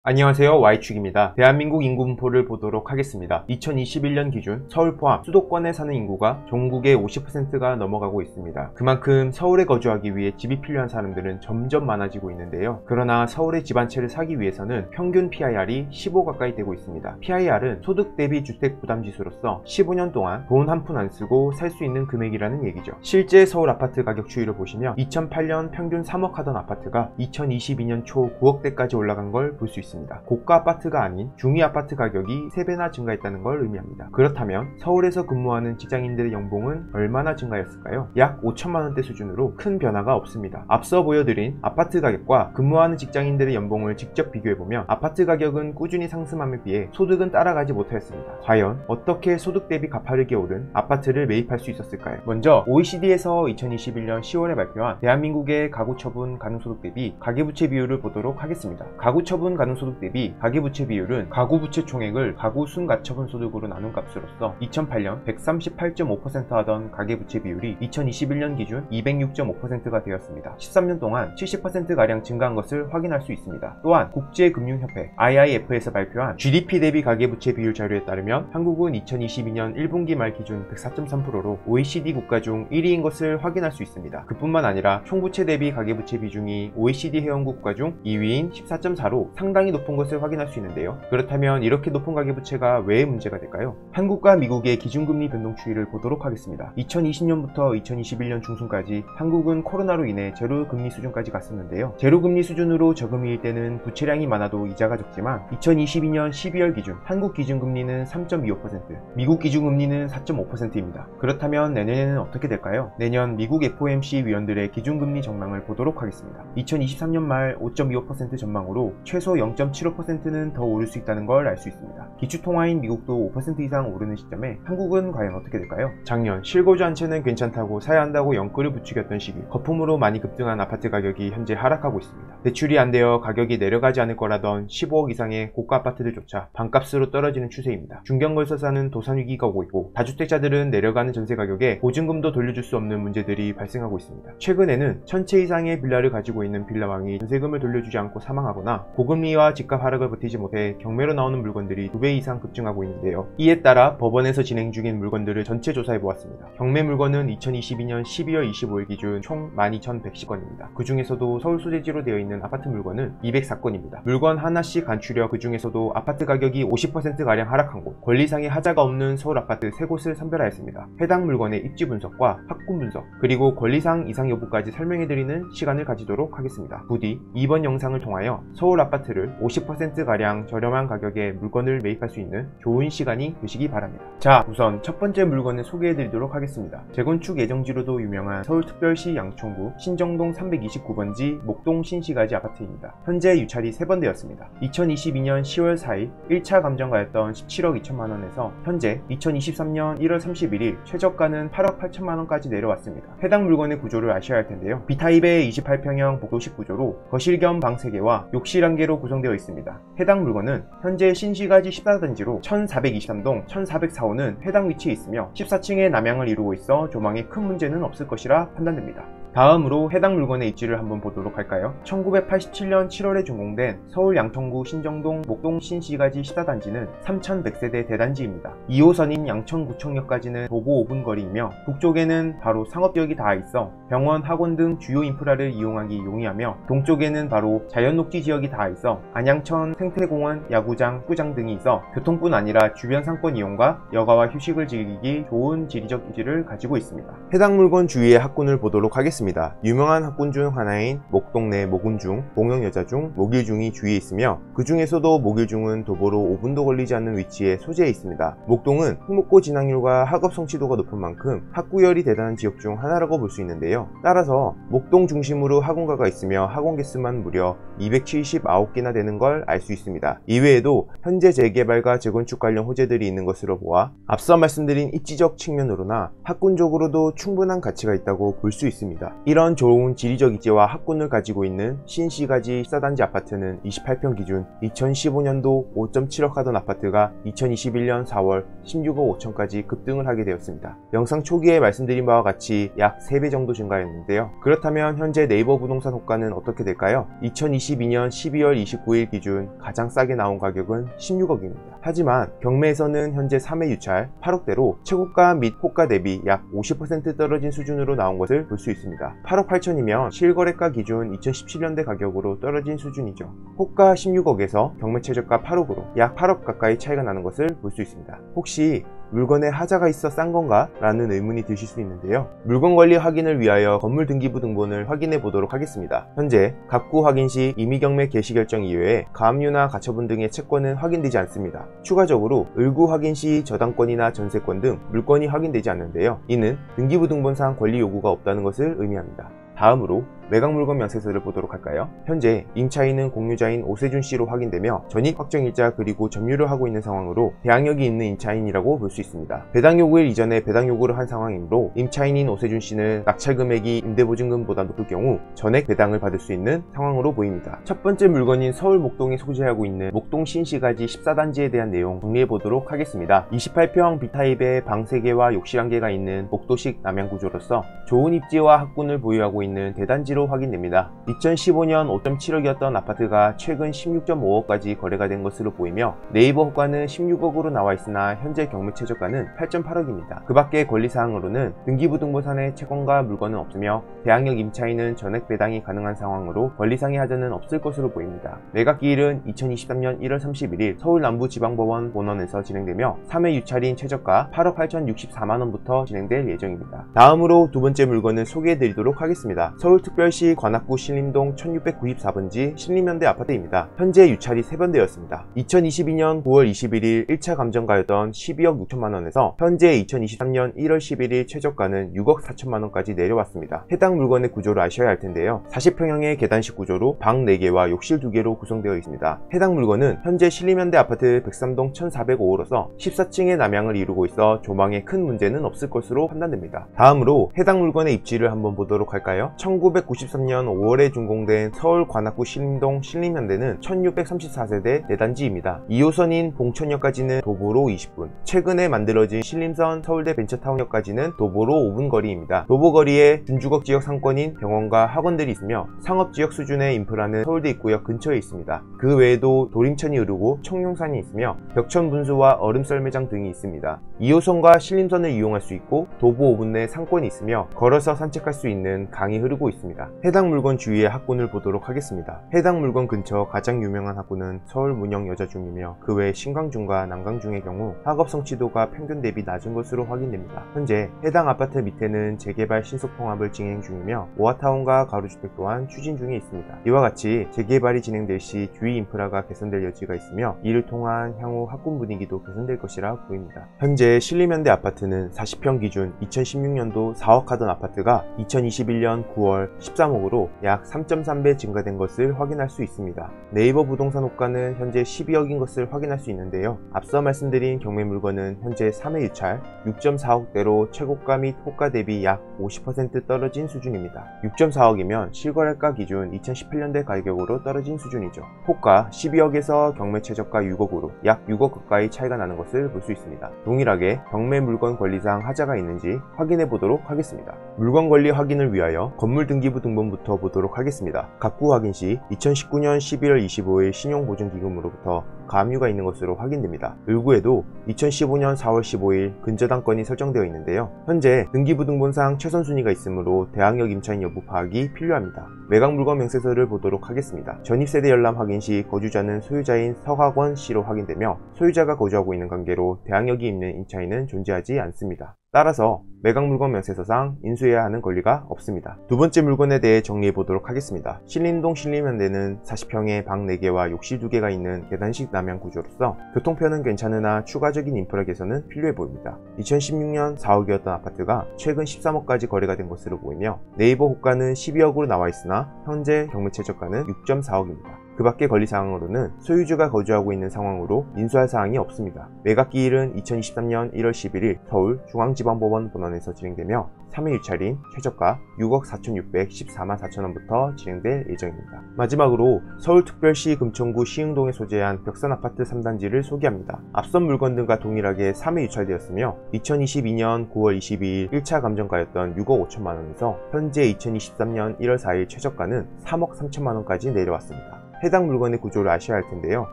안녕하세요. Y축입니다. 대한민국 인구 분포를 보도록 하겠습니다. 2021년 기준 서울 포함 수도권에 사는 인구가 전국의 50%가 넘어가고 있습니다. 그만큼 서울에 거주하기 위해 집이 필요한 사람들은 점점 많아지고 있는데요. 그러나 서울의 집 한 채를 사기 위해서는 평균 PIR이 15 가까이 되고 있습니다. PIR은 소득 대비 주택 부담 지수로서 15년 동안 돈 한 푼 안 쓰고 살 수 있는 금액이라는 얘기죠. 실제 서울 아파트 가격 추이를 보시면 2008년 평균 3억 하던 아파트가 2022년 초 9억대까지 올라간 걸 볼 수 있습니다. 고가 아파트가 아닌 중위 아파트 가격이 3배나 증가했다는 걸 의미합니다. 그렇다면 서울에서 근무하는 직장인들의 연봉은 얼마나 증가했을까요? 약 5천만 원대 수준으로 큰 변화가 없습니다. 앞서 보여드린 아파트 가격과 근무하는 직장인들의 연봉을 직접 비교해보면 아파트 가격은 꾸준히 상승함에 비해 소득은 따라가지 못하였습니다. 과연 어떻게 소득 대비 가파르게 오른 아파트를 매입할 수 있었을까요? 먼저 OECD에서 2021년 10월에 발표한 대한민국의 가구처분 가능소득 대비 가계부채 비율을 보도록 하겠습니다. 가구처분 가능소득 대비 가계부채 비율은 가구부채 총액을 가구 순가처분 소득으로 나눈 값으로서 2008년 138.5% 하던 가계부채 비율이 2021년 기준 206.5%가 되었습니다. 13년 동안 70%가량 증가한 것을 확인할 수 있습니다. 또한 국제금융협회 IIF에서 발표한 GDP 대비 가계부채 비율 자료에 따르면 한국은 2022년 1분기 말 기준 104.3%로 OECD 국가 중 1위인 것을 확인할 수 있습니다. 그뿐만 아니라 총부채 대비 가계부채 비중이 OECD 회원국 국가 중 2위인 14.4로 상당히 높은 것을 확인할 수 있는데요. 그렇다면 이렇게 높은 가계부채가 왜 문제가 될까요? 한국과 미국의 기준금리 변동 추이를 보도록 하겠습니다. 2020년부터 2021년 중순까지 한국은 코로나로 인해 제로금리 수준까지 갔었는데요. 제로금리 수준으로 저금리일 때는 부채량이 많아도 이자가 적지만 2022년 12월 기준 한국 기준금리는 3.25%, 미국 기준금리는 4.5%입니다. 그렇다면 내년에는 어떻게 될까요? 내년 미국 FOMC 위원들의 기준금리 전망을 보도록 하겠습니다. 2023년 말 5.25% 전망으로 최소 0.75%는 더 오를 수 있다는 걸 알 수 있습니다. 기축통화인 미국도 5% 이상 오르는 시점에 한국은 과연 어떻게 될까요? 작년 실거주 한 채는 괜찮다고 사야 한다고 영끌을 부추겼던 시기, 거품으로 많이 급등한 아파트 가격이 현재 하락하고 있습니다. 대출이 안 되어 가격이 내려가지 않을 거라던 15억 이상의 고가 아파트들조차 반값으로 떨어지는 추세입니다. 중견건설사는 도산위기가 오고 있고 다주택자들은 내려가는 전세 가격에 보증금도 돌려줄 수 없는 문제들이 발생하고 있습니다. 최근에는 1000채 이상의 빌라를 가지고 있는 빌라왕이 전세금을 돌려주지 않고 사망하거나 고금리와 집값 하락을 버티지 못해 경매로 나오는 물건들이 2배 이상 급증하고 있는데요. 이에 따라 법원에서 진행 중인 물건들을 전체 조사해 보았습니다. 경매 물건은 2022년 12월 25일 기준 총 12,110건입니다. 그 중에서도 서울 소재지로 되어 있는 아파트 물건은 204건입니다. 물건 하나씩 간추려 그 중에서도 아파트 가격이 50%가량 하락한 곳, 권리상의 하자가 없는 서울 아파트 3곳을 선별하였습니다. 해당 물건의 입지 분석과 학군 분석, 그리고 권리상 이상 여부까지 설명해드리는 시간을 가지도록 하겠습니다. 부디 이번 영상을 통하여 서울 아파트를 50%가량 저렴한 가격에 물건을 매입할 수 있는 좋은 시간이 되시기 바랍니다. 자, 우선 첫 번째 물건을 소개해드리도록 하겠습니다. 재건축 예정지로도 유명한 서울특별시 양천구 신정동 329번지 목동 신시가지 아파트입니다. 현재 유찰이 3번 되었습니다. 2022년 10월 4일 1차 감정가였던 17억 2천만원에서 현재 2023년 1월 31일 최저가는 8억 8천만원까지 내려왔습니다. 해당 물건의 구조를 아셔야 할 텐데요. B타입의 28평형 복도식 구조로 거실 겸 방 3개와 욕실 1개로 구성되어 있습니다. 해당 물건은 현재 신시가지 14단지로 1423동, 1404호는 해당 위치에 있으며 14층의 남향을 이루고 있어 조망에 큰 문제는 없을 것이라 판단됩니다. 다음으로 해당 물건의 입지를 한번 보도록 할까요? 1987년 7월에 준공된 서울 양천구 신정동 목동 신시가지 14단지는 3100세대 대단지입니다. 2호선인 양천구청역까지는 도보 5분 거리이며 북쪽에는 바로 상업지역이 닿아 있어 병원, 학원 등 주요 인프라를 이용하기 용이하며 동쪽에는 바로 자연녹지 지역이 닿아 있어 안양천 생태공원, 야구장, 축구장 등이 있어 교통뿐 아니라 주변 상권 이용과 여가와 휴식을 즐기기 좋은 지리적 입지를 가지고 있습니다. 해당 물건 주위의 학군을 보도록 하겠습니다. 유명한 학군 중 하나인 목동내 모군중, 봉영여자중, 목일중이 주위에 있으며 그 중에서도 목일중은 도보로 5분도 걸리지 않는 위치에 소재해 있습니다. 목동은 흥목고 진학률과 학업 성취도가 높은 만큼 학구열이 대단한 지역 중 하나라고 볼 수 있는데요. 따라서 목동 중심으로 학원가가 있으며 학원 개수만 무려 279개나 되는 걸 알 수 있습니다. 이외에도 현재 재개발과 재건축 관련 호재들이 있는 것으로 보아 앞서 말씀드린 입지적 측면으로나 학군적으로도 충분한 가치가 있다고 볼 수 있습니다. 있습니다. 이런 좋은 지리적 입지와 학군을 가지고 있는 신시가지 14단지 아파트는 28평 기준 2015년도 5.7억 하던 아파트가 2021년 4월 16억 5천까지 급등을 하게 되었습니다. 영상 초기에 말씀드린 바와 같이 약 3배 정도 증가했는데요. 그렇다면 현재 네이버 부동산 호가는 어떻게 될까요? 2022년 12월 29일 기준 가장 싸게 나온 가격은 16억입니다. 하지만 경매에서는 현재 3회 유찰 8억대로 최고가 및 호가 대비 약 50% 떨어진 수준으로 나온 것을 볼 수 있습니다. 8억 8천이면 실거래가 기준 2017년대 가격으로 떨어진 수준이죠. 호가 16억에서 경매 최저가 8억으로 약 8억 가까이 차이가 나는 것을 볼 수 있습니다. 혹시 물건에 하자가 있어 싼 건가? 라는 의문이 드실 수 있는데요. 물건 관리 확인을 위하여 건물 등기부 등본을 확인해 보도록 하겠습니다. 현재 갑구 확인 시 임의경매 개시 결정 이외에 가압류나 가처분 등의 채권은 확인되지 않습니다. 추가적으로 을구 확인 시 저당권이나 전세권 등 물건이 확인되지 않는데요. 이는 등기부 등본상 권리 요구가 없다는 것을 의미합니다. 다음으로 매각 물건 명세서를 보도록 할까요? 현재 임차인은 공유자인 오세준 씨로 확인되며 전입 확정일자 그리고 점유를 하고 있는 상황으로 대항력이 있는 임차인이라고 볼 수 있습니다. 배당 요구일 이전에 배당 요구를 한 상황이므로 임차인인 오세준 씨는 낙찰 금액이 임대보증금보다 높을 경우 전액 배당을 받을 수 있는 상황으로 보입니다. 첫 번째 물건인 서울 목동에 소재하고 있는 목동 신시가지 14단지에 대한 내용 정리해 보도록 하겠습니다. 28평 B타입의 방 3개와 욕실 1개가 있는 복도식 남양 구조로서 좋은 입지와 학군을 보유하고 있는 대단지로 확인됩니다. 2015년 5.7억이었던 아파트가 최근 16.5억까지 거래가 된 것으로 보이며 네이버 호가는 16억으로 나와 있으나 현재 경매 최저가는 8.8억입니다. 그 밖의 권리사항으로는 등기부 등본상의 채권과 물건은 없으며 대항력 임차인은 전액 배당이 가능한 상황으로 권리상의 하자는 없을 것으로 보입니다. 매각기일은 2023년 1월 31일 서울 남부지방법원 본원에서 진행되며 3회 유찰인 최저가 8억 8,064만원부터 진행될 예정입니다. 다음으로 두 번째 물건을 소개해드리도록 하겠습니다. 서울특별시 관악구 신림동 1694번지 신림현대 아파트입니다. 현재 유찰이 3번 되었습니다. 2022년 9월 21일 1차 감정가였던 12억 6천만원에서 현재 2023년 1월 11일 최저가는 6억 4천만원까지 내려왔습니다. 해당 물건의 구조를 아셔야 할 텐데요. 40평형의 계단식 구조로 방 4개와 욕실 2개로 구성되어 있습니다. 해당 물건은 현재 신림현대 아파트 103동 1405호로서 14층의 남향을 이루고 있어 조망에 큰 문제는 없을 것으로 판단됩니다. 다음으로 해당 물건의 입지를 한번 보도록 할까요? 1993년 5월에 준공된 서울 관악구 신림동 신림현대는 1634세대 4단지입니다. 2호선인 봉천역까지는 도보로 20분, 최근에 만들어진 신림선 서울대 벤처타운역까지는 도보로 5분 거리입니다. 도보거리에 준주거 지역 상권인 병원과 학원들이 있으며 상업지역 수준의 인프라는 서울대 입구역 근처에 있습니다. 그 외에도 도림천이 흐르고 청룡산이 있으며 벽천 분수와 얼음썰 매장 등이 있습니다. 2호선과 신림선을 이용할 수 있고 도보 5분 내 상권이 있으며 걸어서 산책할 수 있는 강이 흐르고 있습니다. 해당 물건 주위의 학군을 보도록 하겠습니다. 해당 물건 근처 가장 유명한 학군은 서울 문영 여자중이며 그 외 신광중과 남강중의 경우 학업 성취도가 평균 대비 낮은 것으로 확인됩니다. 현재 해당 아파트 밑에는 재개발 신속 통합을 진행 중이며 모아타운과 가로주택 또한 추진 중에 있습니다. 이와 같이 재개발이 진행될 시 주위 인프라가 개선될 여지가 있으며 이를 통한 향후 학군 분위기도 개선될 것이라 보입니다. 현재 신림현대 아파트는 40평 기준 2016년도 4억 하던 아파트가 2021년 9월 13억으로 약 3.3배 증가된 것을 확인할 수 있습니다. 네이버 부동산 호가는 현재 12억인 것을 확인할 수 있는데요. 앞서 말씀드린 경매 물건은 현재 3회 유찰 6.4억대로 최고가 및 호가 대비 약 50% 떨어진 수준입니다. 6.4억이면 실거래가 기준 2018년대 가격으로 떨어진 수준이죠. 호가 12억에서 경매 최저가 6억으로 약 6억 가까이 차이가 나는 것을 볼 수 있습니다. 동일하게 경매 물건 권리상 하자가 있는지 확인해 보도록 하겠습니다. 물건 권리 확인을 위하여 건물 등기부 등본부터 보도록 하겠습니다. 갑구 확인 시 2019년 11월 25일 신용보증기금으로부터 가압류가 있는 것으로 확인됩니다. 을구에도 2015년 4월 15일 근저당권이 설정되어 있는데요. 현재 등기부 등본상 최선 순위가 있으므로 대항력 임차인 여부 파악이 필요합니다. 매각 물건 명세서를 보도록 하겠습니다. 전입세대 열람 확인 시 거주자는 소유자인 서학원 씨로 확인되며 소유자가 거주하고 있는 관계로 대항력이 있는 임차인은 존재하지 않습니다. 따라서 매각 물건 명세서상 인수해야 하는 권리가 없습니다. 두 번째 물건에 대해 정리해 보도록 하겠습니다. 신림동 신림현대는 40평에 방 4개와 욕실 2개가 있는 계단식 남양 구조로서 교통편은 괜찮으나 추가적인 인프라 개선은 필요해 보입니다. 2016년 4억이었던 아파트가 최근 13억까지 거래가 된 것으로 보이며 네이버 호가는 12억으로 나와 있으나 현재 경매 최저가는 6.4억입니다. 그 밖의 권리사항으로는 소유주가 거주하고 있는 상황으로 인수할 사항이 없습니다. 매각기일은 2023년 1월 11일 서울 중앙지방법원 본원에서 진행되며 3회 유찰인 최저가 6억 4,614만 4천원부터 진행될 예정입니다. 마지막으로 서울특별시 금천구 시흥동에 소재한 벽산아파트 3단지를 소개합니다. 앞선 물건 등과 동일하게 3회 유찰되었으며 2022년 9월 22일 1차 감정가였던 6억 5천만원에서 현재 2023년 1월 4일 최저가는 3억 3천만원까지 내려왔습니다. 해당 물건의 구조를 아셔야 할 텐데요.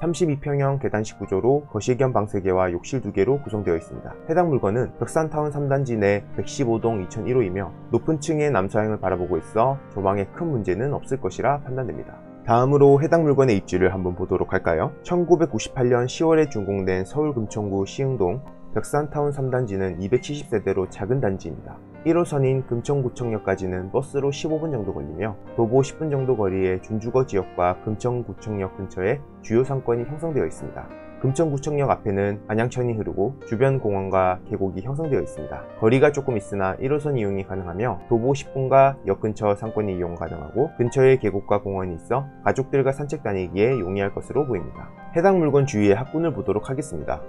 32평형 계단식 구조로 거실 겸 방 3개와 욕실 2개로 구성되어 있습니다. 해당 물건은 벽산타운 3단지 내 115동 2001호이며 높은 층의 남서향을 바라보고 있어 조망에 큰 문제는 없을 것이라 판단됩니다. 다음으로 해당 물건의 입지를 한번 보도록 할까요? 1998년 10월에 준공된 서울 금천구 시흥동 벽산타운 3단지는 270세대로 작은 단지입니다. 1호선인 금천구청역까지는 버스로 15분 정도 걸리며 도보 10분 정도 거리의 준주거 지역과 금천구청역 근처에 주요 상권이 형성되어 있습니다. 금천구청역 앞에는 안양천이 흐르고 주변 공원과 계곡이 형성되어 있습니다. 거리가 조금 있으나 1호선 이용이 가능하며 도보 10분과 역 근처 상권이 이용 가능하고 근처에 계곡과 공원이 있어 가족들과 산책 다니기에 용이할 것으로 보입니다. 해당 물건 주위의 학군을 보도록 하겠습니다.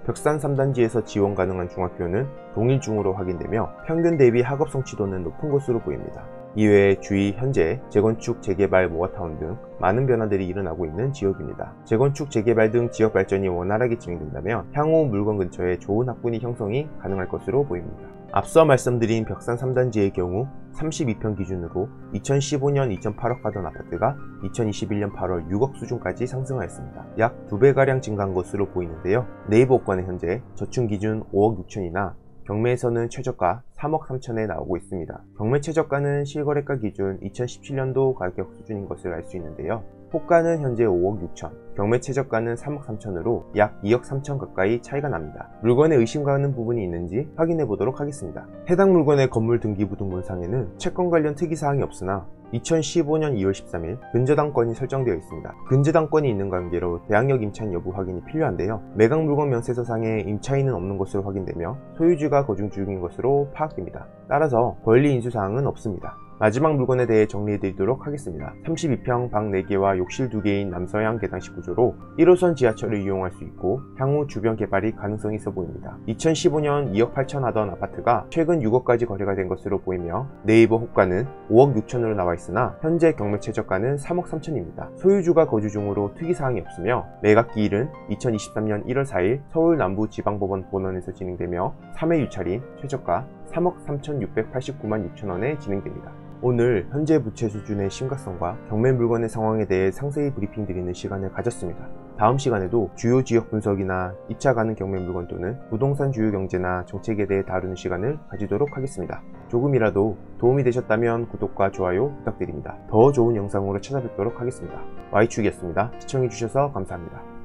벽산 3단지에서 지원 가능한 중학교는 동일중으로 확인되며 평균 대비 학업 성취도는 높은 것으로 보입니다. 이외에 주위 현재 재건축, 재개발, 모아타운 등 많은 변화들이 일어나고 있는 지역입니다. 재건축, 재개발 등 지역 발전이 원활하게 진행된다면 향후 물건 근처에 좋은 학군이 형성이 가능할 것으로 보입니다. 앞서 말씀드린 벽산 3단지의 경우 32평 기준으로 2015년 2.8억 하던 아파트가 2021년 8월 6억 수준까지 상승하였습니다. 약 2배가량 증가한 것으로 보이는데요. 네이버 옥관은 현재 저층 기준 5억 6천이나 경매에서는 최저가 3억 3천에 나오고 있습니다. 경매 최저가는 실거래가 기준 2017년도 가격 수준인 것을 알 수 있는데요. 호가는 현재 5억 6천, 경매 최저가는 3억 3천으로 약 2억 3천 가까이 차이가 납니다. 물건에 의심 가는 부분이 있는지 확인해 보도록 하겠습니다. 해당 물건의 건물 등기부등본상에는 채권 관련 특이사항이 없으나 2015년 2월 13일 근저당권이 설정되어 있습니다. 근저당권이 있는 관계로 대항력 임차인 여부 확인이 필요한데요. 매각 물건 명세서상에 임차인은 없는 것으로 확인되며 소유주가 거주 중인 것으로 파악됩니다. 따라서 권리 인수사항은 없습니다. 마지막 물건에 대해 정리해드리도록 하겠습니다. 32평 방 4개와 욕실 2개인 남서향 계단식 구조로 1호선 지하철을 이용할 수 있고 향후 주변 개발이 가능성이 있어 보입니다. 2015년 2억 8천 하던 아파트가 최근 6억까지 거래가 된 것으로 보이며 네이버 호가는 5억 6천으로 나와 있으나 현재 경매 최저가는 3억 3천입니다. 소유주가 거주 중으로 특이사항이 없으며 매각기일은 2023년 1월 4일 서울 남부지방법원 본원에서 진행되며 3회 유찰인 최저가 3억 3,689만 6천원에 진행됩니다. 오늘 현재 부채 수준의 심각성과 경매 물건의 상황에 대해 상세히 브리핑 드리는 시간을 가졌습니다. 다음 시간에도 주요 지역 분석이나 입차 가능 경매 물건 또는 부동산 주요 경제나 정책에 대해 다루는 시간을 가지도록 하겠습니다. 조금이라도 도움이 되셨다면 구독과 좋아요 부탁드립니다. 더 좋은 영상으로 찾아뵙도록 하겠습니다. Y축이었습니다. 시청해주셔서 감사합니다.